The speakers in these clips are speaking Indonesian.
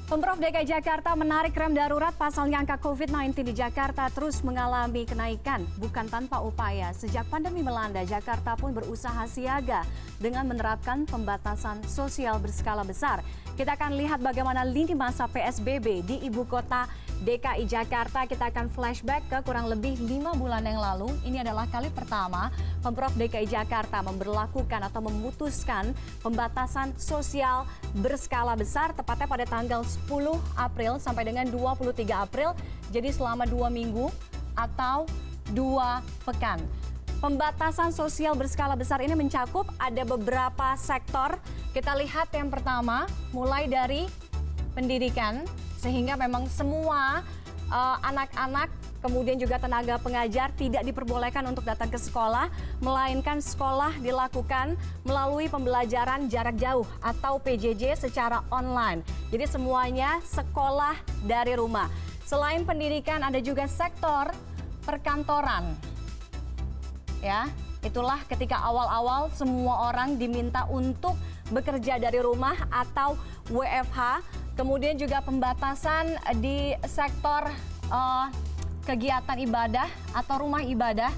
Pemprov DKI Jakarta menarik rem darurat pasalnya angka COVID-19 di Jakarta terus mengalami kenaikan bukan tanpa upaya. Sejak pandemi melanda, Jakarta pun berusaha siaga dengan menerapkan pembatasan sosial berskala besar. Kita akan lihat bagaimana lini masa PSBB di ibu kota DKI Jakarta. Kita akan flashback ke kurang lebih 5 bulan yang lalu. Ini adalah kali pertama Pemprov DKI Jakarta memberlakukan atau memutuskan pembatasan sosial berskala besar tepatnya pada tanggal 10 April sampai dengan 23 April. Jadi selama 2 minggu atau 2 pekan. Pembatasan sosial berskala besar ini mencakup ada beberapa sektor. Kita lihat yang pertama mulai dari pendidikan, sehingga memang semua anak-anak kemudian juga tenaga pengajar tidak diperbolehkan untuk datang ke sekolah, melainkan sekolah dilakukan melalui pembelajaran jarak jauh atau PJJ secara online. Jadi semuanya sekolah dari rumah. Selain pendidikan ada juga sektor perkantoran. Ya, itulah ketika awal-awal semua orang diminta untuk bekerja dari rumah atau WFH. Kemudian juga pembatasan di sektor kegiatan ibadah atau rumah ibadah.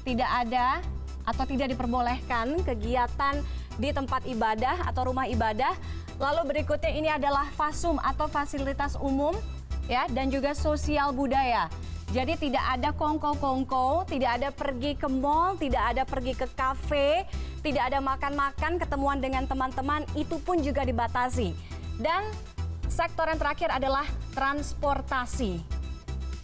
Tidak ada atau tidak diperbolehkan kegiatan di tempat ibadah atau rumah ibadah. Lalu berikutnya ini adalah fasum atau fasilitas umum, ya, dan juga sosial budaya. Jadi tidak ada kongko-kongko, tidak ada pergi ke mall, tidak ada pergi ke kafe, tidak ada makan-makan, ketemuan dengan teman-teman, itu pun juga dibatasi. Dan sektor yang terakhir adalah transportasi.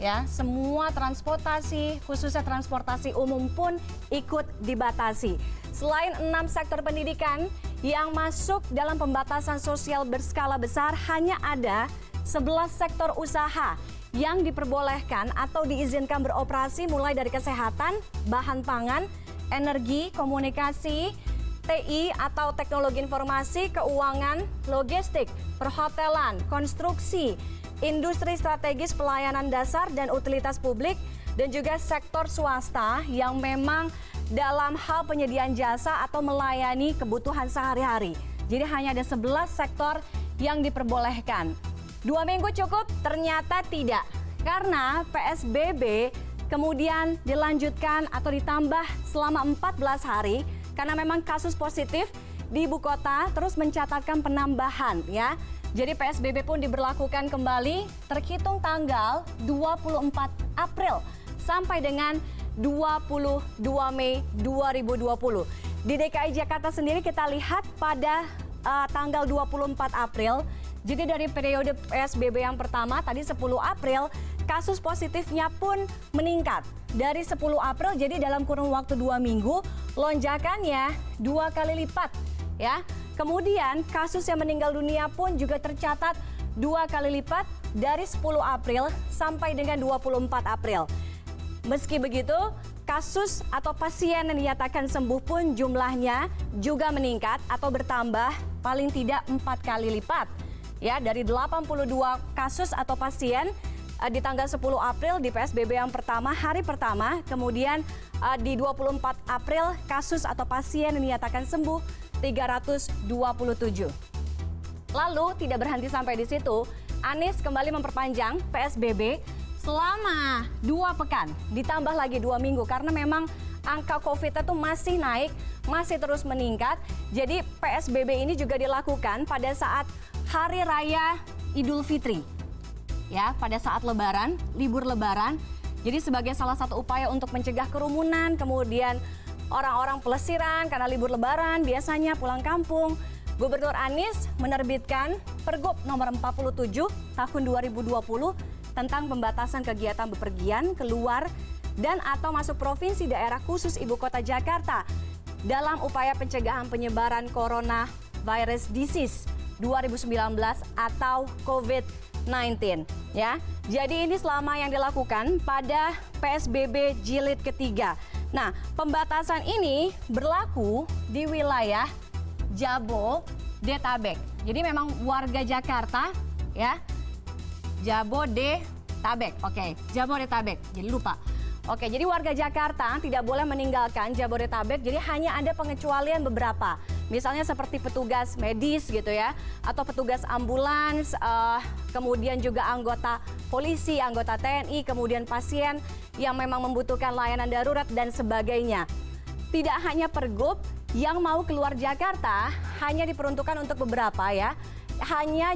Ya, semua transportasi, khususnya transportasi umum pun ikut dibatasi. Selain 6 sektor pendidikan yang masuk dalam pembatasan sosial berskala besar, hanya ada 11 sektor usaha yang diperbolehkan atau diizinkan beroperasi mulai dari kesehatan, bahan pangan, energi, komunikasi, TI atau teknologi informasi, keuangan, logistik, perhotelan, konstruksi, industri strategis pelayanan dasar dan utilitas publik, dan juga sektor swasta yang memang dalam hal penyediaan jasa atau melayani kebutuhan sehari-hari. Jadi hanya ada 11 sektor yang diperbolehkan. 2 minggu cukup? Ternyata tidak. Karena PSBB kemudian dilanjutkan atau ditambah selama 14 hari karena memang kasus positif di ibu kota terus mencatatkan penambahan, ya. Jadi PSBB pun diberlakukan kembali terhitung tanggal 24 April sampai dengan 22 Mei 2020. Di DKI Jakarta sendiri kita lihat pada tanggal 24 April. Jadi dari periode PSBB yang pertama tadi 10 April, kasus positifnya pun meningkat. Dari 10 April, jadi dalam kurun waktu 2 minggu, lonjakannya 2 kali lipat. Ya. Kemudian kasus yang meninggal dunia pun juga tercatat 2 kali lipat dari 10 April sampai dengan 24 April. Meski begitu, kasus atau pasien yang dinyatakan sembuh pun jumlahnya juga meningkat atau bertambah paling tidak 4 kali lipat. Ya, dari 82 kasus atau pasien di tanggal 10 April di PSBB yang pertama, hari pertama, kemudian di 24 April kasus atau pasien yang dinyatakan sembuh 327. Lalu tidak berhenti sampai di situ, Anies kembali memperpanjang PSBB selama 2 pekan, ditambah lagi 2 minggu karena memang angka COVID itu masih naik, masih terus meningkat. Jadi PSBB ini juga dilakukan pada saat Hari Raya Idul Fitri, ya, pada saat Lebaran, libur Lebaran. Jadi sebagai salah satu upaya untuk mencegah kerumunan, kemudian orang-orang pelesiran karena libur Lebaran biasanya pulang kampung, Gubernur Anies menerbitkan Pergub nomor 47 tahun 2020 tentang pembatasan kegiatan bepergian keluar dan atau masuk provinsi daerah khusus ibu kota Jakarta dalam upaya pencegahan penyebaran coronavirus disease 2019 atau COVID-19, ya. Jadi ini selama yang dilakukan pada PSBB jilid ketiga. Nah, pembatasan ini berlaku di wilayah Jabodetabek. Jadi memang warga Jakarta, ya, Jabodetabek. Oke, Jabodetabek. Jadi lupa. Oke, jadi warga Jakarta tidak boleh meninggalkan Jabodetabek. Jadi hanya ada pengecualian beberapa. misalnya seperti petugas medis gitu ya, atau petugas ambulans, kemudian juga anggota polisi, anggota TNI, kemudian pasien yang memang membutuhkan layanan darurat dan sebagainya. Tidak hanya Pergub yang mau keluar Jakarta, hanya diperuntukkan untuk beberapa ya.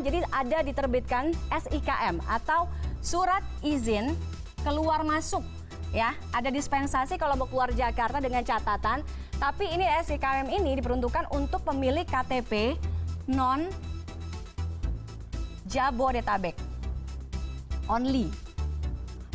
Jadi ada diterbitkan SIKM atau surat izin keluar masuk ya. Ada dispensasi kalau mau keluar Jakarta dengan catatan, tapi ini SIKM ini diperuntukkan untuk pemilik KTP non Jabodetabek only.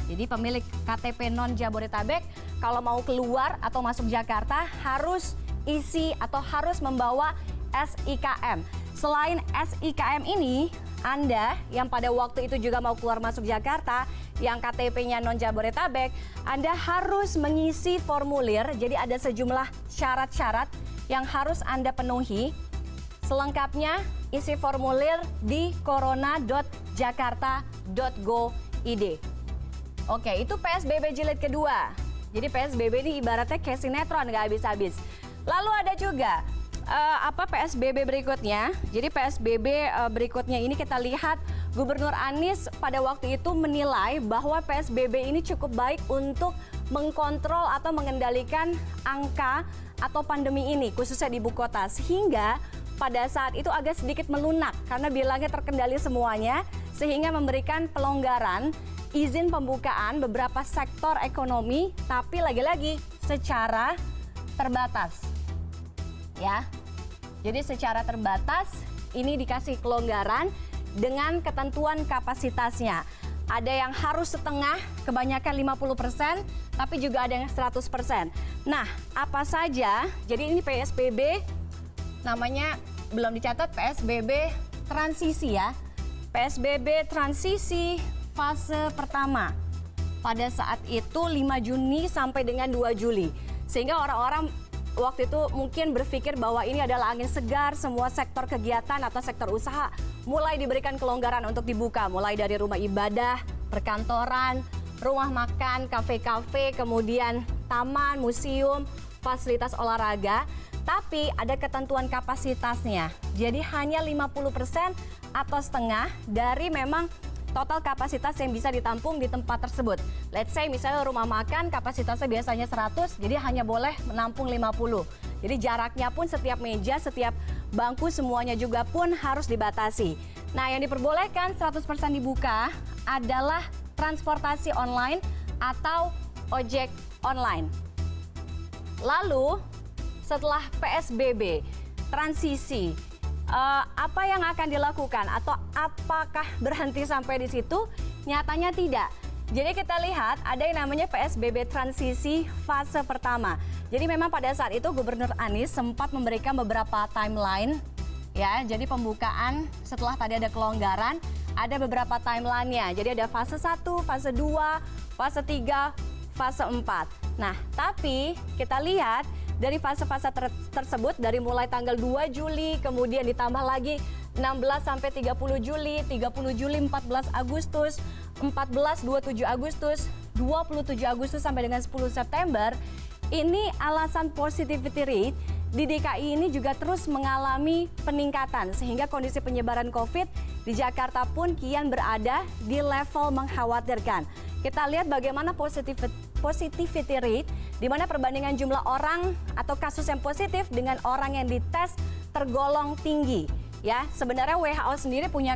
Jadi pemilik KTP non Jabodetabek kalau mau keluar atau masuk Jakarta harus isi atau harus membawa SIKM. Selain SIKM ini, Anda yang pada waktu itu juga mau keluar masuk Jakarta, yang KTP-nya non Jabodetabek, Anda harus mengisi formulir. Jadi ada sejumlah syarat-syarat yang harus Anda penuhi. Selengkapnya isi formulir di corona.jakarta.go.id. Oke, itu PSBB jilid kedua. Jadi PSBB ini ibaratnya kayak sinetron, nggak habis-habis. Lalu ada juga PSBB berikutnya. Jadi PSBB berikutnya ini kita lihat Gubernur Anies pada waktu itu menilai bahwa PSBB ini cukup baik untuk mengkontrol atau mengendalikan angka atau pandemi ini khususnya di ibu kota, sehingga pada saat itu agak sedikit melunak karena bilangnya terkendali semuanya, sehingga memberikan pelonggaran izin pembukaan beberapa sektor ekonomi, tapi lagi-lagi secara terbatas. Ya. Jadi secara terbatas ini dikasih kelonggaran dengan ketentuan kapasitasnya. Ada yang harus setengah, kebanyakan 50%, tapi juga ada yang 100%. Nah, apa saja? Jadi ini PSBB namanya belum dicatat, PSBB transisi ya. PSBB transisi fase pertama. Pada saat itu 5 Juni sampai dengan 2 Juli. Sehingga orang-orang waktu itu mungkin berpikir bahwa ini adalah angin segar, semua sektor kegiatan atau sektor usaha mulai diberikan kelonggaran untuk dibuka, mulai dari rumah ibadah, perkantoran, rumah makan, kafe-kafe, kemudian taman, museum, fasilitas olahraga, tapi ada ketentuan kapasitasnya. Jadi hanya 50% atau setengah dari memang total kapasitas yang bisa ditampung di tempat tersebut. Let's say misalnya rumah makan kapasitasnya biasanya 100, jadi hanya boleh menampung 50. Jadi jaraknya pun setiap meja, setiap bangku semuanya juga pun harus dibatasi. Nah, yang diperbolehkan 100% dibuka adalah transportasi online atau ojek online. Lalu setelah PSBB transisi, apa yang akan dilakukan atau apakah berhenti sampai di situ? Nyatanya tidak. Jadi kita lihat ada yang namanya PSBB transisi fase pertama. Jadi memang pada saat itu Gubernur Anies sempat memberikan beberapa timeline ya. Jadi pembukaan setelah tadi ada kelonggaran, ada beberapa timeline-nya. Jadi ada fase 1, fase 2, fase 3, fase 4. Nah, tapi kita lihat dari fase-fase tersebut dari mulai tanggal 2 Juli, kemudian ditambah lagi 16 sampai 30 Juli, 30 Juli, 14 Agustus, 14, 27 Agustus, 27 Agustus sampai dengan 10 September, ini alasan positivity rate di DKI ini juga terus mengalami peningkatan sehingga kondisi penyebaran COVID di Jakarta pun kian berada di level mengkhawatirkan. Kita lihat bagaimana positivity rate di mana perbandingan jumlah orang atau kasus yang positif dengan orang yang dites tergolong tinggi. Ya, sebenarnya WHO sendiri punya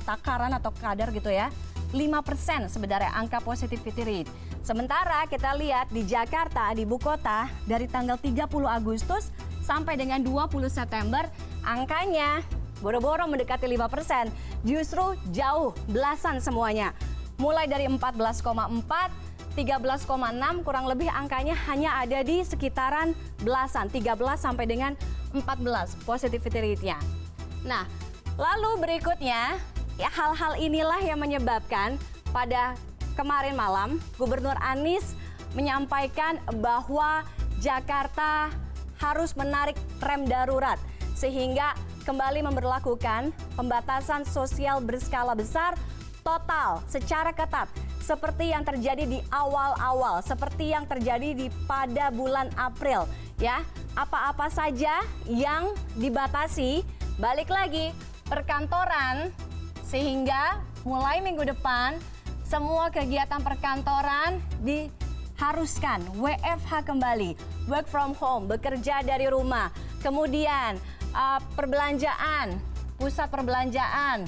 takaran atau kadar gitu ya, 5% sebenarnya angka positivity rate. Sementara kita lihat di Jakarta, di ibu kota, dari tanggal 30 Agustus sampai dengan 20 September, angkanya boro-boro mendekati 5%, justru jauh belasan semuanya. Mulai dari 14,4, 13,6, kurang lebih angkanya hanya ada di sekitaran belasan, 13 sampai dengan 14 positivity rate-nya. Nah, lalu berikutnya, ya hal-hal inilah yang menyebabkan pada kemarin malam Gubernur Anies menyampaikan bahwa Jakarta harus menarik rem darurat sehingga kembali memberlakukan pembatasan sosial berskala besar total secara ketat seperti yang terjadi di awal-awal, seperti yang terjadi pada bulan April ya. Apa-apa saja yang dibatasi, balik lagi perkantoran, sehingga mulai minggu depan semua kegiatan perkantoran diharuskan WFH kembali, work from home, bekerja dari rumah. Kemudian perbelanjaan, pusat perbelanjaan,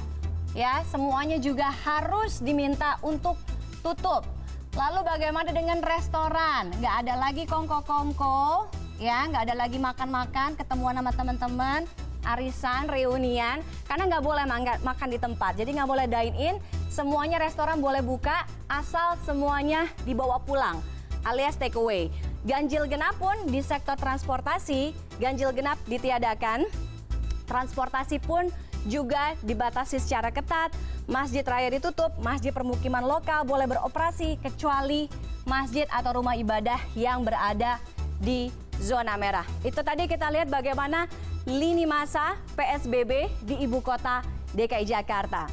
ya semuanya juga harus diminta untuk tutup. Lalu bagaimana dengan restoran? Nggak ada lagi kongko-kongko, ya nggak ada lagi makan-makan, ketemuan sama teman-teman, arisan, reunian, karena nggak boleh makan di tempat. Jadi nggak boleh dine in, semuanya restoran boleh buka, asal semuanya dibawa pulang, alias take away. Ganjil genap pun di sektor transportasi, ganjil genap ditiadakan. Transportasi pun juga dibatasi secara ketat. Masjid raya ditutup, masjid permukiman lokal boleh beroperasi kecuali masjid atau rumah ibadah yang berada di zona merah. Itu tadi kita lihat bagaimana lini masa PSBB di ibu kota DKI Jakarta.